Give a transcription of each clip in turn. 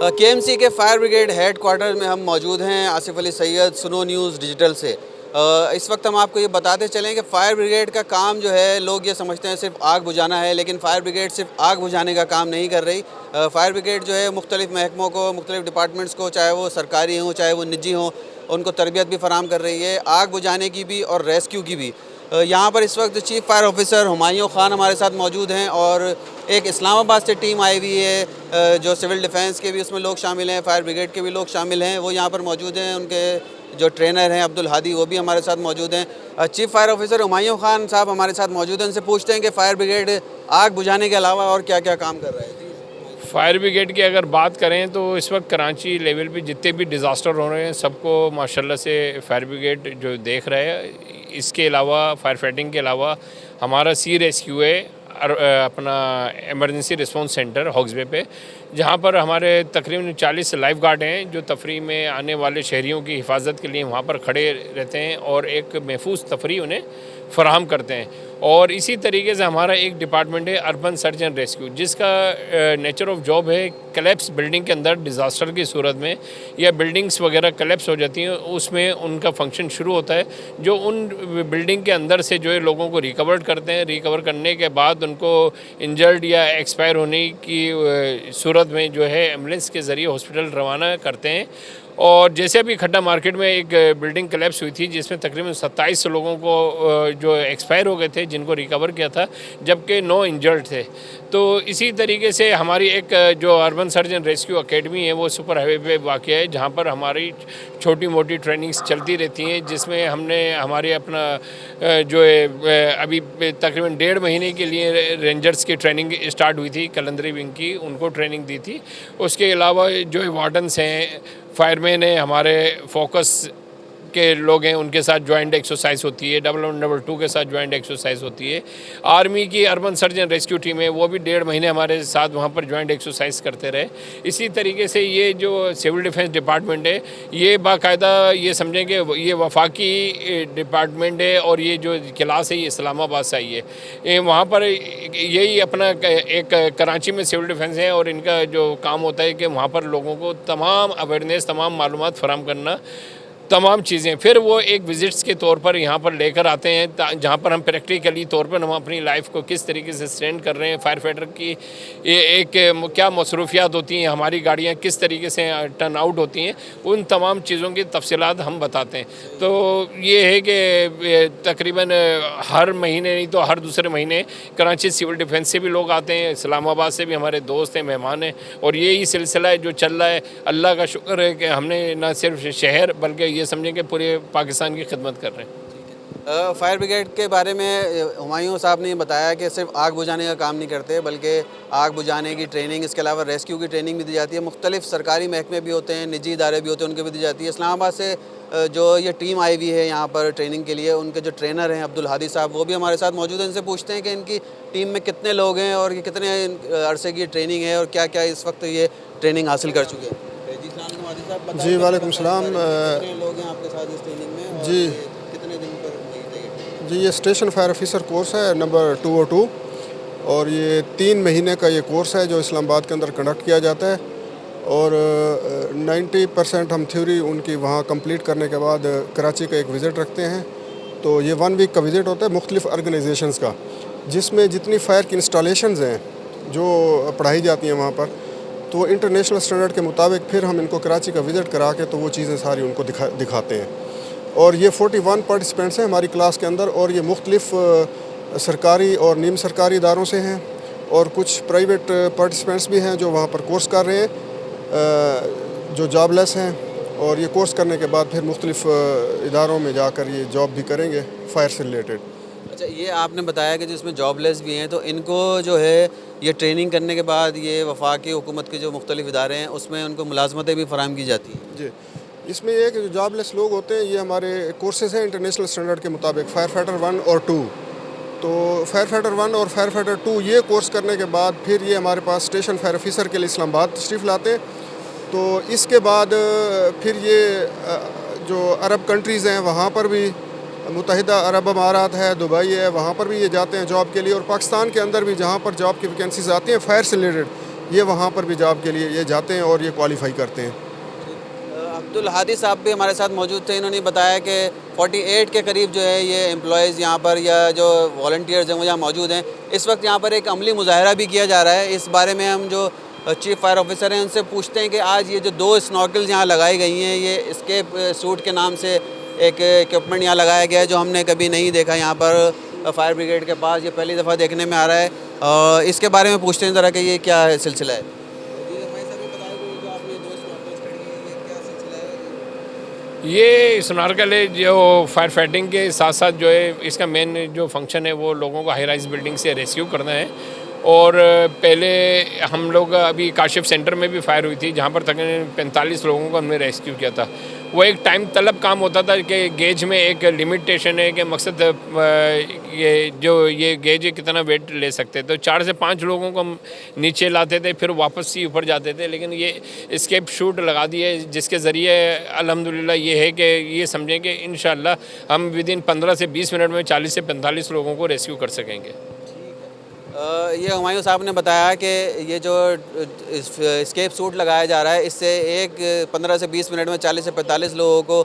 KMC के fire brigade head quarter में हम मौजूद हैं। आसिफ अली सैयद, सुनो न्यूज़ डिजिटल से। इस वक्त हम आपको ये बताते चलें कि फ़ायर ब्रिगेड का काम जो है, लोग ये समझते हैं सिर्फ आग बुझाना है, लेकिन फ़ायर ब्रिगेड सिर्फ आग बुझाने का काम नहीं कर रही। फ़ायर ब्रिगेड जो है मुख्तलिफ़ महकमों को, मुख्तलिफ़ डिपार्टमेंट्स को, चाहे वो सरकारी हों चाहे वो निजी हों, उनको तरबियत भी फ़राहम कर रही है, आग बुझाने की भी और रेस्क्यू की भी। यहाँ पर इस वक्त chief fire officer Humayun Khan हमारे साथ मौजूद हैं और एक इस्लामाबाद से टीम आई हुई है, जो सिविल डिफेंस के भी उसमें लोग शामिल हैं, फायर ब्रिगेड के भी लोग शामिल हैं, वो यहाँ पर मौजूद हैं। उनके जो ट्रेनर हैं अब्दुल हादी, वो भी हमारे साथ मौजूद हैं। Chief fire officer Humayun Khan साहब हमारे साथ मौजूद हैं। उनसे पूछते हैं कि फ़ायर ब्रिगेड आग बुझाने के अलावा और क्या क्या काम कर रहा है। फायर ब्रिगेड की अगर बात करें तो इस वक्त कराची लेवल पे जितने भी डिज़ास्टर हो रहे हैं सबको माशाल्लाह से फायर ब्रिगेड जो देख रहा है। इसके अलावा फायर फाइटिंग के अलावा हमारा सी रेस्क्यू है अपना इमरजेंसी रिस्पांस सेंटर हॉक्सबे पे, जहाँ पर हमारे तकरीबन 40 लाइफ गार्ड हैं जो तफरी में आने वाले शहरियों की हिफाजत के लिए वहाँ पर खड़े रहते हैं और एक महफूज तफरी उन्हें फ़राहम करते हैं। और इसी तरीके से हमारा एक डिपार्टमेंट है अर्बन सर्च एंड रेस्क्यू, जिसका नेचर ऑफ जॉब है कलेप्स बिल्डिंग के अंदर डिज़ास्टर की सूरत में या बिल्डिंग्स वगैरह कलेप्स हो जाती हैं, उसमें उनका फंक्शन शुरू होता है, जो उन बिल्डिंग के अंदर से जो है लोगों को रिकवर करते हैं। रिकवर करने के बाद उनको इंजर्ड या एक्सपायर होने की सूरत में जो है एम्बुलेंस के ज़रिए हॉस्पिटल रवाना करते हैं। और जैसे अभी खड्डा मार्केट में एक बिल्डिंग कलेप्स हुई थी जिसमें तकरीबन 27 लोगों को जो एक्सपायर हो गए थे, जिनको रिकवर किया था, जबकि 9 इंजर्ड थे। तो इसी तरीके से हमारी एक जो urban search and rescue academy है वो सुपर हाईवे पे वाक़या है, जहाँ पर हमारी छोटी मोटी ट्रेनिंग्स चलती रहती हैं, जिसमें हमने हमारे अपना जो है अभी तकरीबन 1.5 महीने के लिए रेंजर्स की ट्रेनिंग स्टार्ट हुई थी, कलंदरी विंग की, उनको ट्रेनिंग दी थी। उसके अलावा जो है वार्डन्स हैं, फायरमैन है, हमारे फोकस के लोग हैं, उनके साथ जॉइंट एक्सरसाइज होती है, 112 के साथ जॉइंट एक्सरसाइज होती है। आर्मी की urban search and rescue team है, वो भी 1.5 महीने हमारे साथ वहाँ पर जॉइंट एक्सरसाइज करते रहे। इसी तरीके से ये जो सिविल डिफेंस डिपार्टमेंट है, ये बाकायदा ये समझें कि ये वफाकी डिपार्टमेंट है और ये जो क्लास है ये इस्लामाबाद से आई है। वहाँ पर यही अपना एक कराची में सिविल डिफेंस है और इनका जो काम होता है कि वहाँ पर लोगों को तमाम अवेयरनेस, तमाम मालूमात फराहम करना, तमाम चीज़ें फिर वो एक विज़िट्स के तौर पर यहाँ पर लेकर आते हैं, जहाँ पर हम प्रैक्टिकली तौर पर हम अपनी लाइफ को किस तरीके से स्टैंड कर रहे हैं। फायर फाइटर की ये एक क्या मसरूफियात होती हैं, हमारी गाड़ियाँ किस तरीके से टर्न आउट होती हैं, उन तमाम चीज़ों की तफसीलात हम बताते हैं। तो ये है कि तकरीबन हर महीने नहीं तो हर दूसरे महीने कराची सिविल डिफेंस से भी लोग आते हैं, इस्लामाबाद से भी हमारे दोस्त हैं, मेहमान हैं, और यही सिलसिला है जो चल रहा है। अल्लाह का शुक्र है कि हमने न सिर्फ शहर बल्कि ये समझें कि पूरे पाकिस्तान की खिदमत कर रहे हैं। फायर ब्रिगेड के बारे में हुमायूं साहब ने बताया कि सिर्फ आग बुझाने का काम नहीं करते, बल्कि आग बुझाने की ट्रेनिंग, इसके अलावा रेस्क्यू की ट्रेनिंग भी दी जाती है। मुख्तलिफ सरकारी महकमे भी होते हैं, निजी इदारे भी होते हैं, उनके भी दी जाती है। इस्लामाबाद से जो ये टीम आई हुई है यहाँ पर ट्रेनिंग के लिए, उनके जो ट्रेनर हैं अब्दुल हादी साहब, वो भी हमारे साथ मौजूद हैं। इनसे पूछते हैं कि इनकी टीम में कितने लोग हैं और ये कितने अरसे की ट्रेनिंग है और क्या क्या इस वक्त ये ट्रेनिंग हासिल कर चुके हैं। जी वालेकुम सलाम। लोग हैं आपके साथ इस ट्रेनिंग में और जी कितने दिन पर? जी ये स्टेशन फायर ऑफिसर कोर्स है नंबर 202 और ये 3 महीने का ये कोर्स है जो इस्लामाबाद के अंदर कंडक्ट किया जाता है। और 90% हम थ्योरी उनकी वहाँ कंप्लीट करने के बाद कराची का एक विज़िट रखते हैं। तो ये 1 वीक का विज़िट होता है मुख्तलिफ़ ऑर्गेनाइजेशंस का, जिसमें जितनी फायर की इंस्टॉलेशंस हैं जो पढ़ाई जाती हैं वहाँ पर, तो इंटरनेशनल स्टैंडर्ड के मुताबिक फिर हम इनको कराची का विज़िट करा के तो वो चीज़ें सारी उनको दिखाते हैं। और ये 41 पार्टिसिपेंट्स हैं हमारी क्लास के अंदर, और ये मुख्तलिफ़ सरकारी और नीम सरकारी इदारों से हैं और कुछ प्राइवेट पार्टिसिपेंट्स भी हैं जो वहाँ पर कोर्स कर रहे हैं, जो जॉबलेस हैं, और ये कोर्स करने के बाद फिर मुख्तलिफ़ इदारों में जाकर ये जॉब भी करेंगे फायर से रिलेटेड। अच्छा, ये आपने बताया कि जिसमें जॉबलेस भी हैं, तो इनको जो है ये ट्रेनिंग करने के बाद ये वफाकी हुकूमत के जो मुख्तलिफ इदारे हैं उसमें उनको मुलाजमतें भी फराहम की जाती हैं। जी, इसमें ये कि जो जॉबलेस लोग होते हैं ये हमारे कोर्सेज़ हैं इंटरनेशनल स्टैंडर्ड के मुताबिक, फायर फाइटर 1 और 2। तो फायर फाइटर 1 और फायर फाइटर 2 ये कोर्स करने के बाद फिर ये हमारे पास स्टेशन फायर ऑफिसर के लिए इस्लामाबाद तशरीफ़ लाते हैं। तो इसके बाद फिर ये जो अरब कंट्रीज़ हैं वहाँ पर भी, मुत्तहिदा अरब अमारात है, दुबई है, वहाँ पर भी ये जाते हैं जॉब के लिए। और पाकिस्तान के अंदर भी जहाँ पर जॉब की वैकेंसीज आती हैं फायर से रिलेटेड, ये वहाँ पर भी जॉब के लिए ये जाते हैं और ये क्वालिफाई करते हैं। अब्दुल हादी साहब भी हमारे साथ मौजूद थे। इन्होंने बताया कि 48 के करीब जो है ये एम्प्लॉयज़ यहाँ पर या जो वॉलंटियर्स हैं वो यहाँ मौजूद हैं। इस वक्त यहाँ पर एक अमली मुजाहरा भी किया जा रहा है। इस बारे में हम जो चीफ़ फायर ऑफिसर हैं उनसे पूछते हैं कि आज ये जो 2 स्नॉर्कल्स यहाँ लगाई गई हैं, ये एस्केप सूट के नाम से एक इक्विपमेंट यहाँ लगाया गया है जो हमने कभी नहीं देखा यहाँ पर फायर ब्रिगेड के पास। ये पहली दफ़ा देखने में आ रहा है। इसके बारे में पूछते हैं ज़रा कि ये क्या सिलसिला है। ये स्नॉर्कल है जो फायर फाइटिंग के साथ साथ जो है इसका मेन जो फंक्शन है वो लोगों को हाई राइज बिल्डिंग से रेस्क्यू करना है। और पहले हम लोग अभी काशिफ सेंटर में भी फायर हुई थी जहाँ पर तकरीबन 45 लोगों को हमने रेस्क्यू किया था। वो एक टाइम तलब काम होता था कि गेज में एक लिमिटेशन है कि मकसद ये गेज कितना वेट ले सकते, तो 4 से 5 लोगों को हम नीचे लाते थे, फिर वापस ही ऊपर जाते थे। लेकिन ये एस्केप शूट लगा दिए जिसके ज़रिए अल्हम्दुलिल्लाह ये है कि ये समझें कि इंशाअल्लाह हम विदिन 15 से 20 मिनट में 40 से 45 लोगों को रेस्क्यू कर सकेंगे। ये हुमायूं साहब ने बताया कि ये जो एस्केप सूट लगाया जा रहा है इससे 15 से 20 मिनट में 40 से 45 लोगों को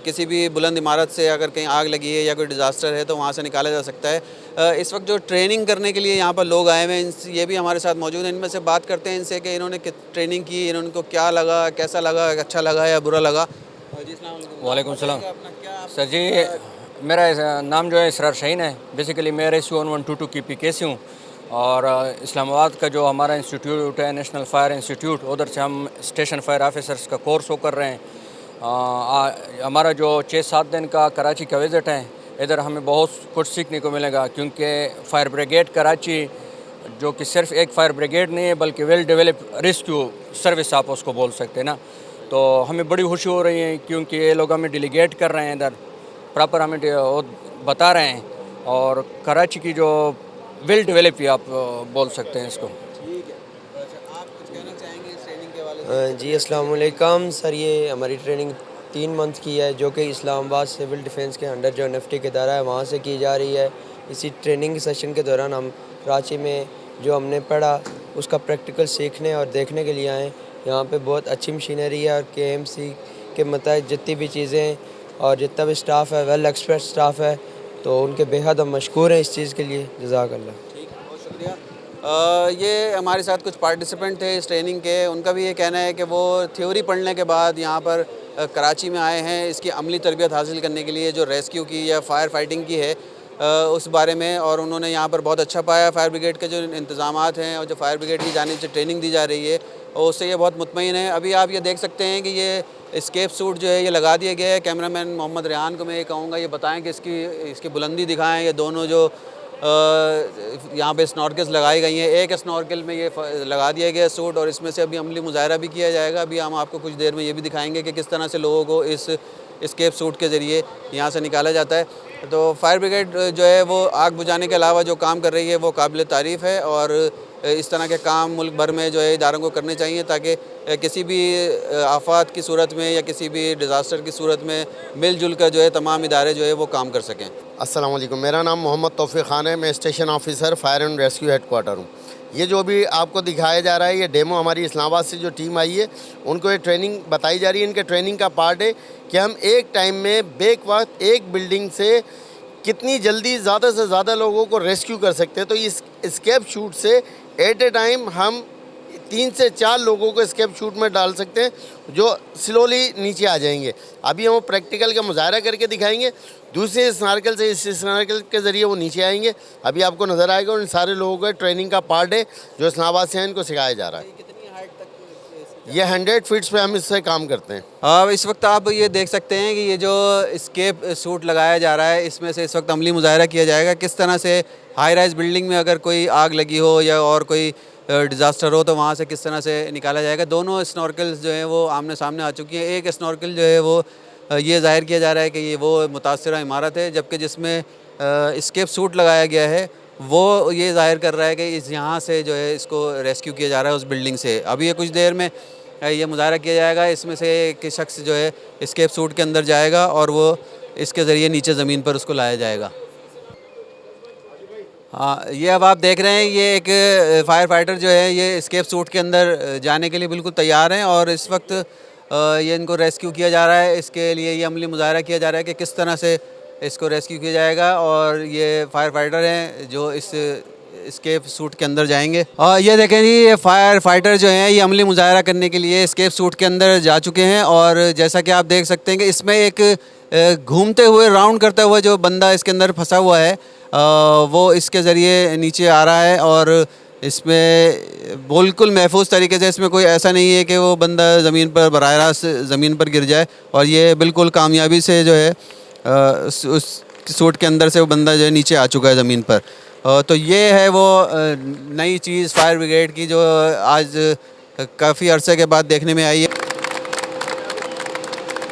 किसी भी बुलंद इमारत से अगर कहीं आग लगी है या कोई डिज़ास्टर है तो वहाँ से निकाला जा सकता है। इस वक्त जो ट्रेनिंग करने के लिए यहाँ पर लोग आए हुए हैं ये भी हमारे साथ मौजूद हैं। इनमें से बात करते हैं इनसे कि इन्होंने ट्रेनिंग की, इनको क्या लगा, कैसा लगा, अच्छा लगा या बुरा लगा। जी वालेकुम सलाम सर जी, मेरा नाम जो है इसरार शाहीन है। बेसिकली मैं रेस्क्यू 1122 की पीकेसी हूँ और इस्लामाबाद का जो हमारा इंस्टीट्यूट है नेशनल फायर इंस्टीट्यूट, उधर से हम स्टेशन फायर ऑफिसर्स का कोर्स वो कर रहे हैं। हमारा जो 6-7 दिन का कराची का विज़िट है, इधर हमें बहुत कुछ सीखने को मिलेगा क्योंकि फायर ब्रिगेड कराची जो कि सिर्फ एक फायर ब्रिगेड नहीं है बल्कि वेल डेवलप रेस्क्यू सर्विस आप उसको बोल सकते हैं ना। तो हमें बड़ी खुशी हो रही है क्योंकि ये लोग हमें डेलीगेट कर रहे हैं, इधर प्रॉपर हमें बता रहे हैं और कराची की जो वेल डेवलप ही आप बोल सकते हैं इसको। ठीक है, अच्छा आप कुछ कहना चाहेंगे इस ट्रेनिंग के हवाले से? जी अस्सलाम वालेकुम सर, ये हमारी ट्रेनिंग 3 मंथ की है जो कि इस्लामाबाद सिविल डिफेंस के अंडर जो एनएफटी के इदारा है वहाँ से की जा रही है। इसी ट्रेनिंग सेशन के दौरान हम कराची में जो हमने पढ़ा उसका प्रैक्टिकल सीखने और देखने के लिए आए। यहाँ पे बहुत अच्छी मशीनरी है और केएमसी के मुताबिक जितनी भी चीज़ें और जितना भी स्टाफ है वेल एक्सपर्ट स्टाफ है, तो उनके बेहद हम मशकूर हैं इस चीज़ के लिए। जज़ाकल्लाह। ठीक है, बहुत शुक्रिया। ये हमारे साथ कुछ पार्टिसिपेंट थे इस ट्रेनिंग के। उनका भी ये कहना है कि वो थ्योरी पढ़ने के बाद यहाँ पर कराची में आए हैं इसकी अमली तरबियत हासिल करने के लिए जो रेस्क्यू की या फायर फाइटिंग की है उस बारे में, और उन्होंने यहाँ पर बहुत अच्छा पाया। फायर ब्रिगेड के जो इंतज़ामात हैं और जो फायर ब्रिगेड की जानिब से ट्रेनिंग दी जा रही है और उससे ये बहुत मुतमईन है। अभी आप ये देख सकते हैं कि ये एस्केप सूट जो है ये लगा दिया गया है। कैमरामैन मोहम्मद रेहान को मैं ये कहूँगा ये बताएं कि इसकी बुलंदी दिखाएं। ये दोनों जो यहाँ पे स्नॉर्कल्स लगाई गई हैं, एक स्नॉर्कल में ये लगा दिया गया सूट और इसमें से अभी अमली मुजाहरा भी किया जाएगा। अभी हम आपको कुछ देर में ये भी दिखाएंगे कि किस तरह से लोगों को इस एस्केप सूट के ज़रिए यहाँ से निकाला जाता है। तो फायर ब्रिगेड जो है वो आग बुझाने के अलावा जो काम कर रही है वो काबिल तारीफ़ है और इस तरह के काम मुल्क भर में जो है इदारों को करने चाहिए ताकि किसी भी आफात की सूरत में या किसी भी डिज़ास्टर की सूरत में मिलजुल कर जो है तमाम इदारे जो है वो काम कर सकें। अस्सलाम वालेकुम, मेरा नाम मोहम्मद तौफीक ख़ान है। मैं station officer fire and rescue headquarter हूँ। ये जो भी आपको दिखाया जा रहा है ये डेमो हमारी इस्लामाबाद से जो टीम आई है उनको ये ट्रेनिंग बताई जा रही है। इनके ट्रेनिंग का पार्ट है कि हम एक टाइम में बेक वक्त एक बिल्डिंग से कितनी जल्दी ज़्यादा से ज़्यादा लोगों को रेस्क्यू कर सकते हैं। तो इस एस्केप शूट से एट ए टाइम हम 3 से 4 लोगों को एस्केप शूट में डाल सकते हैं जो स्लोली नीचे आ जाएंगे। अभी हम प्रैक्टिकल का मुजाहरा करके दिखाएंगे। दूसरे स्नॉर्कल से इस स्नॉर्कल के ज़रिए वो नीचे आएंगे। अभी आपको नज़र आएगा और इन सारे लोगों का ट्रेनिंग का पार्ट है जो इस्लामाबाद से इनको सिखाया जा रहा है। ये 100 फीट्स पे हम इससे काम करते हैं। इस वक्त आप ये देख सकते हैं कि ये जो एस्केप सूट लगाया जा रहा है इसमें से इस वक्त अमली मुजाहरा किया जाएगा किस तरह से हाई राइज बिल्डिंग में अगर कोई आग लगी हो या और कोई डिज़ास्टर हो तो वहाँ से किस तरह से निकाला जाएगा। दोनों स्नॉर्कल्स जो हैं वो आमने सामने आ चुकी हैं। एक स्नॉर्कल जो है वो ये ज़ाहिर किया जा रहा है कि ये वो मुतासरा इमारत है, जबकि जिसमें एस्केप सूट लगाया गया है वो ये ज़ाहिर कर रहा है कि इस यहाँ से जो है इसको रेस्क्यू किया जा रहा है उस बिल्डिंग से। अभी ये कुछ देर में ये मुजाहरा किया जाएगा। इसमें से एक शख्स जो है एस्केप सूट के अंदर जाएगा और वो इसके ज़रिए नीचे ज़मीन पर उसको लाया जाएगा। हाँ, ये अब आप देख रहे हैं ये एक फायर फाइटर जो है ये एस्केप सूट के अंदर जाने के लिए बिल्कुल तैयार हैं और इस वक्त ये इनको रेस्क्यू किया जा रहा है। इसके लिए ये अमली मुजाहरा किया जा रहा है कि किस तरह से इसको रेस्क्यू किया जाएगा और ये फायर फाइटर हैं जो इस एस्केप सूट के अंदर जाएंगे। और ये देखें जी, ये फायर फाइटर जो हैं ये अमली मुजाहरा करने के लिए एस्केप सूट के अंदर जा चुके हैं और जैसा कि आप देख सकते हैं कि इसमें एक घूमते हुए राउंड करता हुआ जो बंदा इसके अंदर फंसा हुआ है वो इसके ज़रिए नीचे आ रहा है और इसमें बिल्कुल महफूज तरीके से, इसमें कोई ऐसा नहीं है कि वो बंदा ज़मीन पर बराह रास्त ज़मीन पर गिर जाए और ये बिल्कुल कामयाबी से जो है उस सूट के अंदर से वो बंदा जो है नीचे आ चुका है ज़मीन पर। तो ये है वो नई चीज़ फायर ब्रिगेड की जो आज काफ़ी अरसे के बाद देखने में आई है।